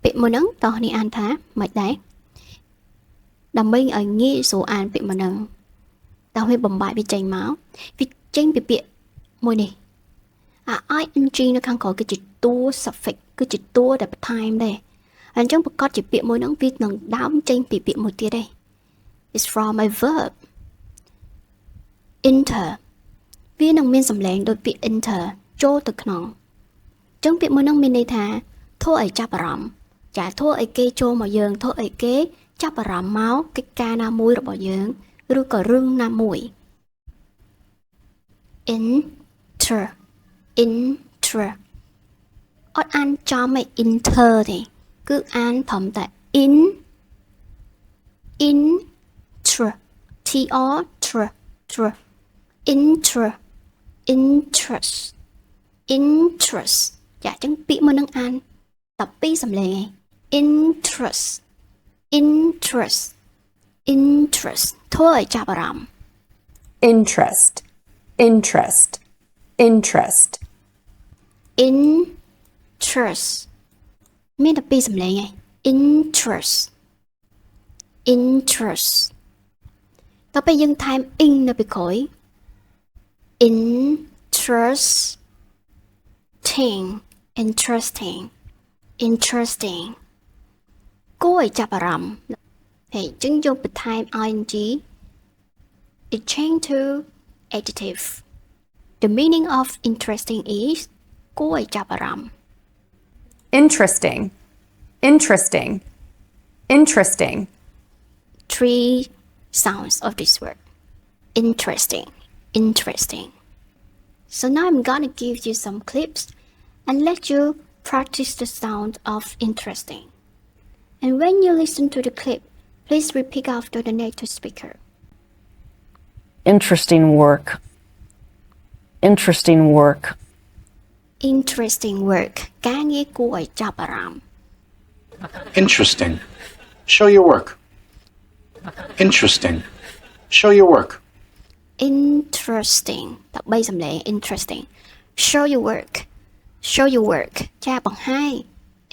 ពាក្យមួយហ្នឹងតោះនេះអានថាមិនដែរដើម្បីឲ្យងាយស្រួលអានពាក្យមួយហ្នឹងតោះវាបំបែកវាចេញមកវាចេញពីពាក្យមួយនេះing នៅខាងក្រោយគឺជាតួ suffix គឺជាតួដែលបន្ថែមដែរអញ្ចឹងប្រកាសជាពាក្យមួយហ្នឹងវានឹងដើមចេញពីពាក្យមួយទៀតទេ It's from a verb enter វានឹងមានសំឡេងដូចពាក្យ enter ចូលទៅក្នុងអញ្ចឹងពាក្យមួយហ្នឹងមានន័យថាធ្វើឲ្យចាប់អារម្មណ៍ចាធ្វើឲ្យគេចូលមកយើងធ្វើឲ្យគេចាប់អារម្មណ៍មកកិច្ចការណាមួយរបស់យើងឬក៏រឿងណាមួយ enter អត់អានចំឯ enter ទេគឺអានត្រឹមតែ inter interest ចាអញ្ចឹងពាក្យមួយនឹងអានតែពីរសំឡេងឯង interest ធ្វើឲ្យចាប់អារម្មណ៍ interest មានតែពីរសំឡេងឯង interest តទៅពេលយើងថែម in នៅពីក្រោយ interesting គួរឲ្យចាប់អារម្មណ៍ហើយអញ្ចឹងយកបន្ថែម ing it change to adjective the meaning of interesting is គួរឲ្យចាប់អារម្មណ៍ interesting three sounds of this word interesting so now I'm gonna give you some clips and let you practice the sound of interesting and when you listen to the clip please repeat after the native speaker interesting workការងារគួរឲ្យចាប់អារម្មណ៍ Interesting. Show your work. Interesting. Show your work. interesting តែ3សំឡេង interesting show your work ចាបង្ហាញ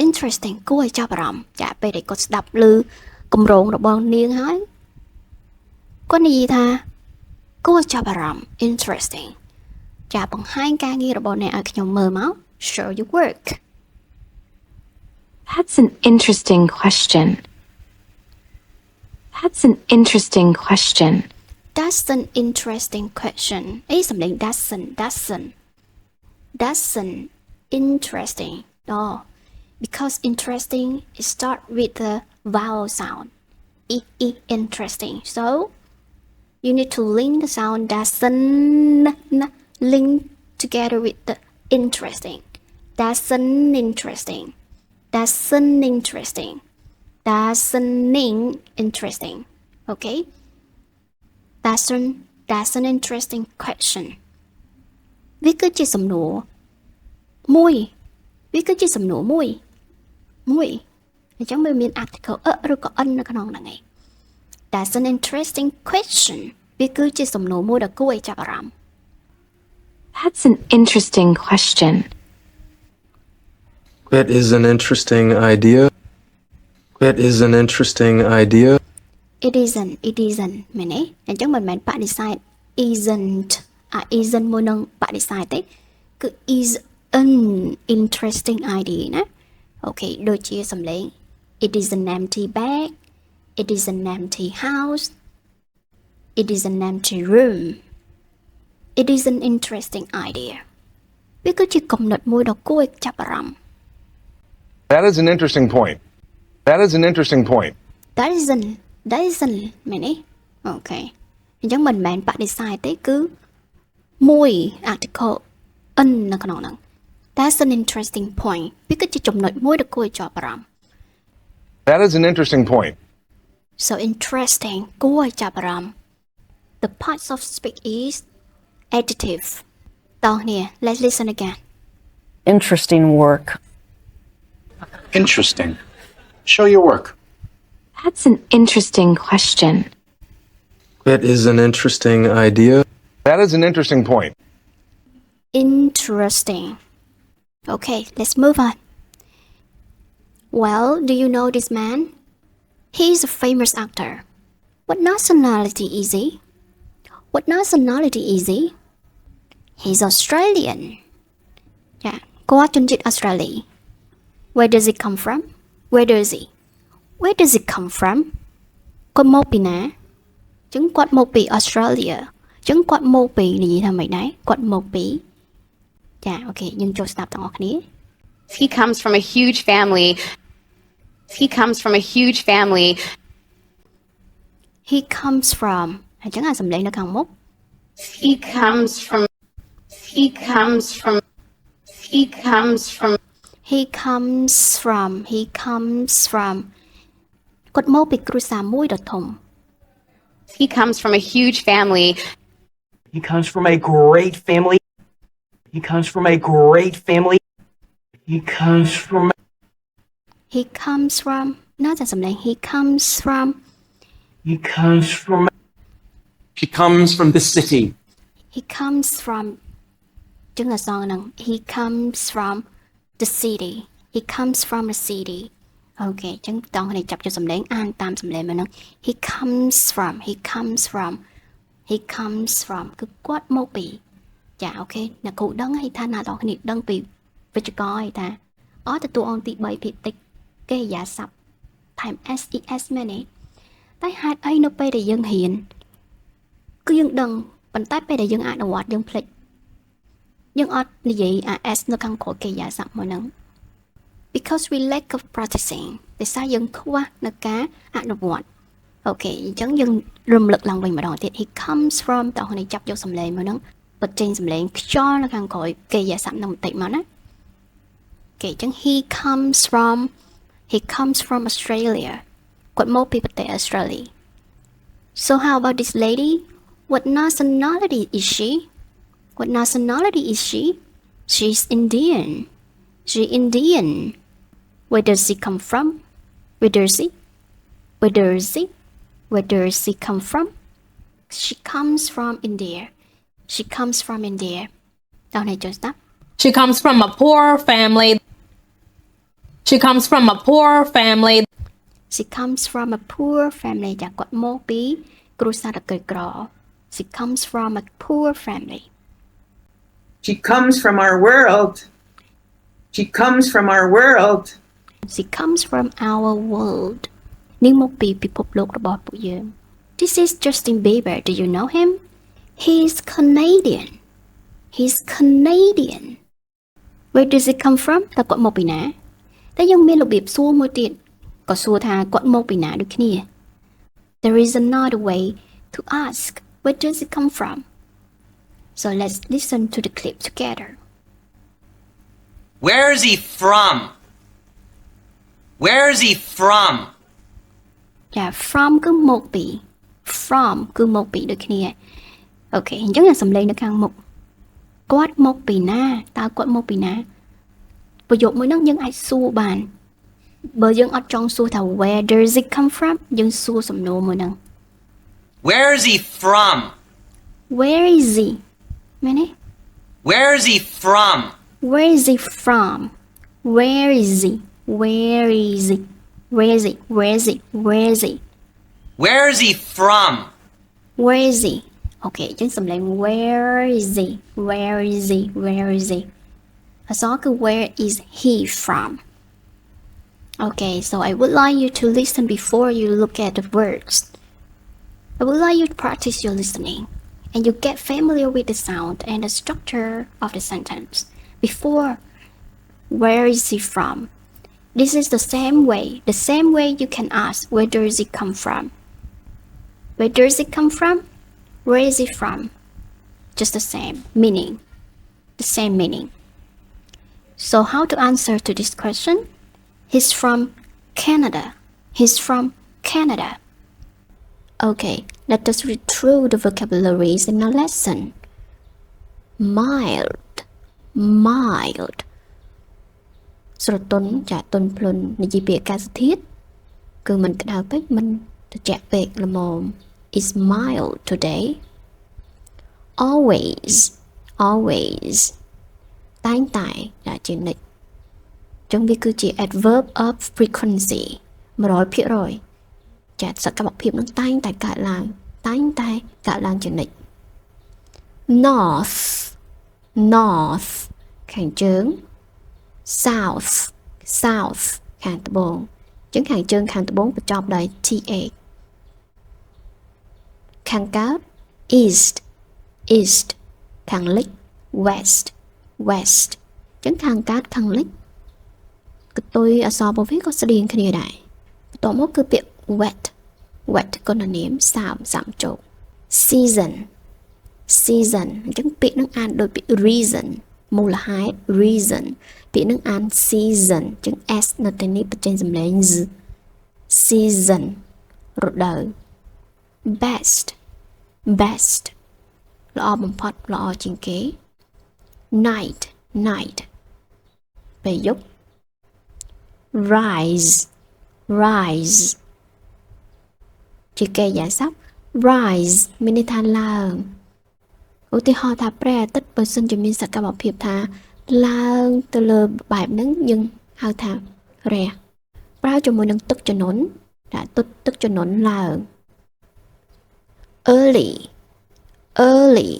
interesting គួរឲ្យចាប់អារម្មណ៍ចាពេលដែលគាត់ស្ដាប់ឮគម្រោងរបស់នាងហើយគាត់និយាយថាគួរចាប់អារម្មណ៍ interesting ចាបង្ហាញការងាររបស់អ្នកឲ្យខ្ញុំមើលមក show your work That's an interesting question. That's an interesting question អីសំឡេង doesn't interesting because interesting is start with the vowel sound interesting so you need to link the sound doesn't link together with the interesting interesting okay that's an interesting question វាគឺជាសំណួរមួយអញ្ចឹងវាមាន article ឬក៏ n នៅក្នុងហ្នឹងឯង that's an interesting question វាគឺជាសំណួរមួយដ៏គួរឲ្យចាប់អារម្មណ៍ That's an interesting question. That is an interesting idea. it isn't មែនទេអញ្ចឹងមិនមែនបដិសេធ isn't isn't មួយនឹងបដិសេធទេគឺ is an interesting idea ណាអូខេដូចជាសំឡេង it is an empty bag it is an empty house it is an empty room it is an interesting idea វាគឺជាគំនិតមួយដ៏គួរឲ្យចាប់អារម្មណ៍ That is an interesting point. that isn't មែនទេអូខេអញ្ចឹងមិនមែនបដិសេធទេគឺមួយ article n នៅក្នុងហ្នឹង that's an interesting point វាគឺជាចំណុចមួយដ៏គួរឲ្យចាប់អារម្មណ៍ That is an interesting point. so interesting គួរឲ្យចាប់អារម្មណ៍ the parts of speak is adjective តោះនេះ let's listen again interesting work Interesting. Show your work. That's an interesting question. That is an interesting idea. That is an interesting point. interesting okay let's move on Well, do you know this man? He's a famous actor. What nationality is he? What nationality is he? He's Australian. Yeah, គាត់ជនជាតិ Australia. Where does he come from? Where does he? Where does he come from? គាត់មកពីណាចឹងគាត់មកពី Australia ចឹងគាត់មកពីនិយាយថាម៉េចដែរគាត់មកពីចាអូខេយើងចូលស្ដាប់ទាំងអស់គ្នា He comes from a huge family. He comes from a huge family. He comes from អញ្ចឹងអាសំឡេងនៅខាងមុខ He comes from. He comes from. He comes from. He comes from He comes from គាត់មកពីគ្រួសារមួយដ៏ធំ He comes from a huge family. He comes from a great family. He comes from a great family. He comes from. He comes from น่าจะសំឡេង He comes from He comes from. He comes from the city. He comes from ចឹងអសងហ្នឹង He comes from the city He comes from the city អូខេចឹងតោះគ្នាចាប់យកសំឡេងអានតាមសំឡេងមកហ្នឹង He comes from He comes from He comes from គឺគាត់មកពីចាអូខេអ្នកគ្រូដឹងហើយថាអ្នកនរគ្នាដឹងពីវិជ្ជករហើយថាទទួលអង្គទី3ភាគតិចកិរិយាសព្ទថែម SES មែនទេតែហេតុអីនៅពេលដែលយើងរៀនគឺយើងដឹងប៉ុន្តែពេលដែលយើងអនុវត្តយើងភ្លេចយើងអត់និយាយ S នៅខាងក្រោយកិរិយាសព្ទមួយហ្នឹង because we lack of practicing ដោយសារយើងខ្វះនៅការអនុវត្តអូខេអញ្ចឹងយើងរំលឹកឡើងវិញម្ដងទៀត He comes from តោះនេះចាប់យកសំឡេងមួយហ្នឹងបិទចេញសំឡេងខ្យល់នៅខាងក្រោយកិរិយាសព្ទហ្នឹងបន្តិចមកណាអូខេអញ្ចឹង He comes from Australia គាត់មកពីប្រទេស Australia So how about this lady? What nationality is she? What nationality is she? She's Indian. She's Indian. Where does she come from? Where does she? Where does she? Where does she come from? She comes from India. She comes from India. Down here, just that. She comes from a poor family. She comes from a poor family. She comes from a poor family. ចាគាត់មកពីគ្រួសារដ៏ក្រីក្រ She comes from a poor family. She comes from our world. She comes from our world. She comes from our world. នាងមកពីពិភពលោករបស់ពួកយើង This is Justin Bieber. Do you know him? He's Canadian. He's Canadian. Where does he come from? តើគាត់មកពីណាតែយើងមានរបៀបសួរមួយទៀតក៏សួរថាគាត់មកពីណាដូចគ្នា There is another way to ask where does it come from? So let's listen to the clip together. Where is he from? Where is he from? Yeah, from គឺមកពី from គឺមកពីដូចគ្នាអូខេអញ្ចឹងសំឡេងនៅខាងមុខគាត់មកពីណាតើគាត់មកពីណាប្រយោគមួយហ្នឹងយើងអាចសួរបានបើយើងអត់ចង់សួរថា where does it come from យើងសួរសំណួរមួយហ្នឹង Where is he from? Where is he មែនទេ Where is he from? Where is he from? Where is he? Where is he? Where is he? Where is he? Where is he? Where is he from? Where is he? Okay, ចឹងសំឡេង where is he? Where is he? Where is he? អក្សរគឺ where is he from? Okay, so I would like you to listen before you look at the words. I would like you to practice your listening and you get familiar with the sound and the structure of the sentence. Before, where is he from? This is the same way you can ask, where does it come from? Where does it come from? Where is it from? Just the same meaning. The same meaning. So how to answer to this question? He's from Canada. He's from Canada. Okay, let us read through the vocabularies in our lesson. Mild. Mild. ស្រទន់ចាទន់ភ្លន់និយាយពីអាកាសធាតុគឺមិនក្តៅពេកមិនត្រជាក់ពេកល្មម is mild today. Always. Always. តែងតែជានិច្ច ចឹងវាគឺជា adverb of frequency 100%ចាសកម្មភាពនឹងតែងតែកើតឡើងជានិច្ច north north ខាងជើង south south ខាងត្បូងចឹងខាងជើងខាងត្បូងបញ្ចប់ដោយ th ខាងកើត east east ខាងលិច west west ចឹងខាងកើតខាងលិចកតុយអក្សររបស់វាក៏ស្តៀងគ្នាដែរបន្ទាប់មកគឺពាក្យ wet wet គុណនាមសាមជោគ season season អញ្ចឹងពាក្យនឹងអានដូចពាក្យ reason មូលហេតុ reason ពាក្យនឹងអាន season អញ្ចឹង s នៅទីនេះបញ្ចេញសំឡេង z season រដូវ best best ល្អបំផុតល្អជាងគេ night night ពេលយប់ rise rise ជាកិរិយាសព្ទ rise មានន័យថាឡើងឧទាហរណ៍ថាព្រះអាទិត្យបើសិនជាមានសកម្មភាពថាឡើងទៅលើបែបហ្នឹងយើងហៅថារះប្រើជាមួយនឹងទឹកជំនន់ដាក់ទឹកជំនន់ឡើង early early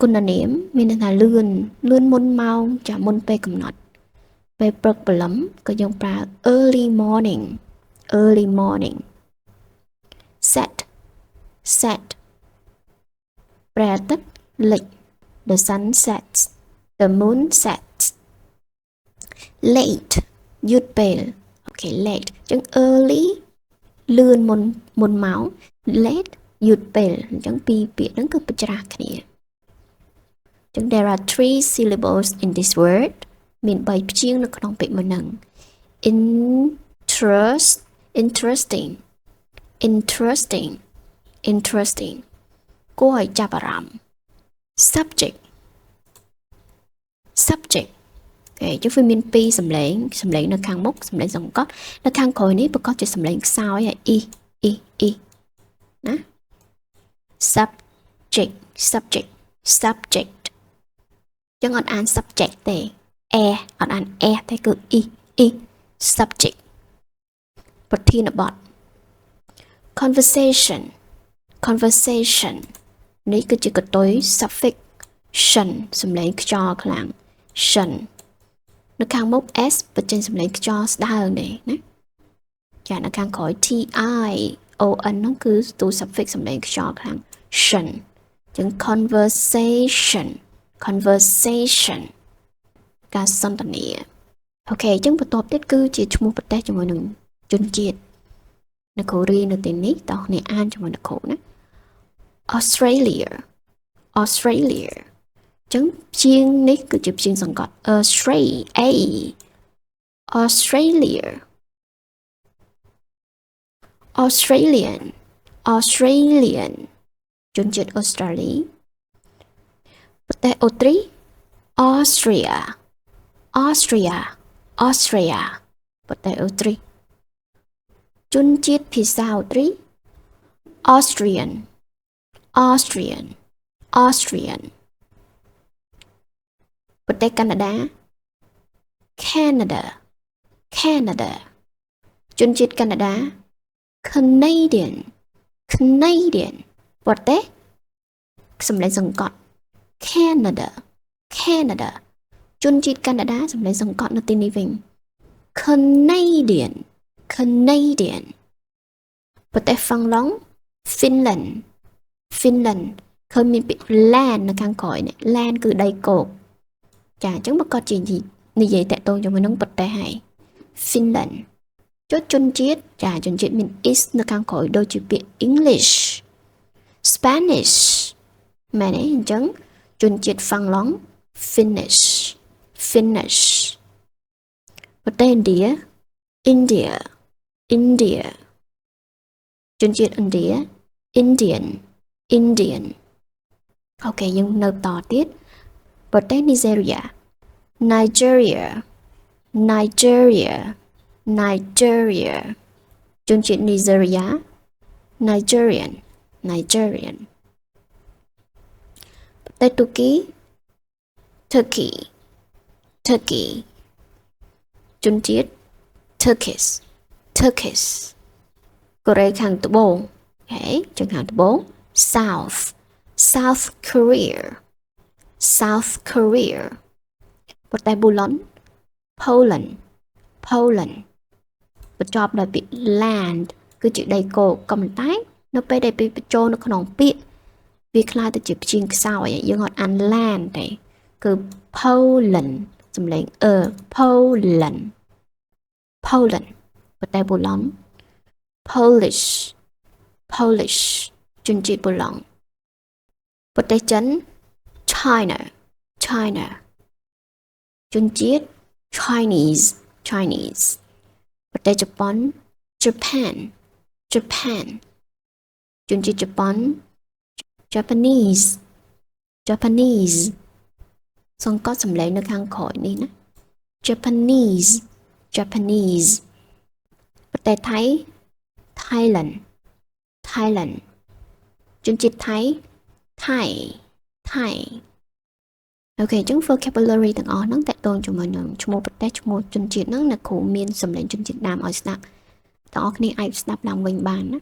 គុណនាមមានន័យថាលឿនមុនម៉ោងចាមុនពេលកំណត់ពេលព្រឹកព្រលឹមក៏យើងប្រើ early morning early morning set set ព្រះអាទិត្យលិច the sun sets the moon sets late យឺតពេល okay late អញ្ចឹង early លឿនមុនម៉ោង late យឺតពេលអញ្ចឹងពីរពាក្យហ្នឹងគឺប្រច្រាស់គ្នាអញ្ចឹង there are 3 syllables in this word មាន3ព្យាង្គនៅក្នុងពាក្យមួយហ្នឹង interesting interesting គួរឲ្យចាប់អារម្មណ៍ subject គេជិះវាមានពីរសំឡេងនៅខាងមុខសំឡេងសង្កត់នៅខាងក្រោយនេះប្រកបជាសំឡេងខ្សោយហើយអ៊ីណា subject ចឹងអត់អាន subject ទេអត់អានទេគឺអ៊ី subject ប្រធានបទ conversation នេះគឺជាកតុយ suffix tion សំឡេងខ្យល់ខ្លាំង tion នៅខាងមុខ s បញ្ចេញសំឡេងខ្យល់ស្ដើងនេះណាចានៅខាងក្រោយ t i o n នោះគឺទូ suffix សំឡេងខ្យល់ខ្លាំង tion ចឹង conversation ការសន្ទនាអូខេចឹងបន្ទាប់ទៀតគឺជាឈ្មោះប្រទេសជាមួយនឹងជនជាតិនៅកូរ៉េនៅទីនេះតោះអ្នកអានជាមួយនឹងគ្រូណា Australia ចឹងព្យាង្គនេះគឺជាព្យាង្គសង្កត់ Australian ជនជាតិអូស្ត្រាលីប្រទេសអូទ្រី Austria ប្រទេសអូទ្រីជនជាតិភាសាអូទ្រី Austrian ប្រទេសកាណាដា Canada ជនជាតិកាណាដា Canadian ប្រទេសសំឡេងសង្កត់ Canada ជនជាតិកាណាដាសំឡេងសង្កត់នៅទីនេះវិញ Canadian ប្រទេសហ្វាំងឡង់ Finland ឃើញមានពាក្យ land នៅខាងក្រោយនេះ land គឺដីគោកចាអញ្ចឹងប្រកាសជានិយាយតាក់ទងជាមួយនឹងប្រទេសហើយ Finland ជនជាតិមាន is នៅខាងក្រោយដូចជាពាក្យ English Spanish មែនទេអញ្ចឹងជនជាតិហ្វាំងឡង់ Finnish ប្រទេសឥណ្ឌា India ជនជាតិឥណ្ឌា Indian អូខេយើងនៅបន្តទៀតប្រទេសនីហ្សេរីយ៉ា Nigeria ជនជាតិនីហ្សេរីយ៉ា Nigerian ប្រទេសទូគី Turkey ជនជាតិ Turkish Turkish កូរ៉េខាងត្បូង okay ខាងត្បូង South South Korea South Korea ប្រទេសប៊ូឡុន Poland Poland បញ្ចប់ដោយពាក្យ land គឺជាដីគោកក៏ប៉ុន្តែនៅពេលដែលបញ្ចូលនៅក្នុងពាក្យវាคล้ายទៅជាព្យញ្ញខ្សោយយើងអត់អាន land ទេគឺ Poland សំឡេងPoland Poland ប្រទេសប៊ូឡុន Polish Polish ជនជាតិប៊ូឡុងប្រទេសចិន China China ជនជាតិ Chinese Chinese ប្រទេសជប៉ុន Japan Japan ជនជាតិជប៉ុន Japanese Japanese សង្កត់សំឡេងនៅខាងក្រោយនេះណា Japanese Japanese ប្រទេសថៃ Thailand Thailand ជនជាតិថៃ Thai Thai អូខេអញ្ចឹង vocabulary ទាំងអស់ហ្នឹងតកតងជាមួយនឹងឈ្មោះប្រទេសឈ្មោះជនជាតិហ្នឹងអ្នកគ្រូមានសំឡេងជនជាតិដើមឲ្យស្ដាប់ទាំងអស់គ្នាអាចស្ដាប់ឡើងវិញបានណា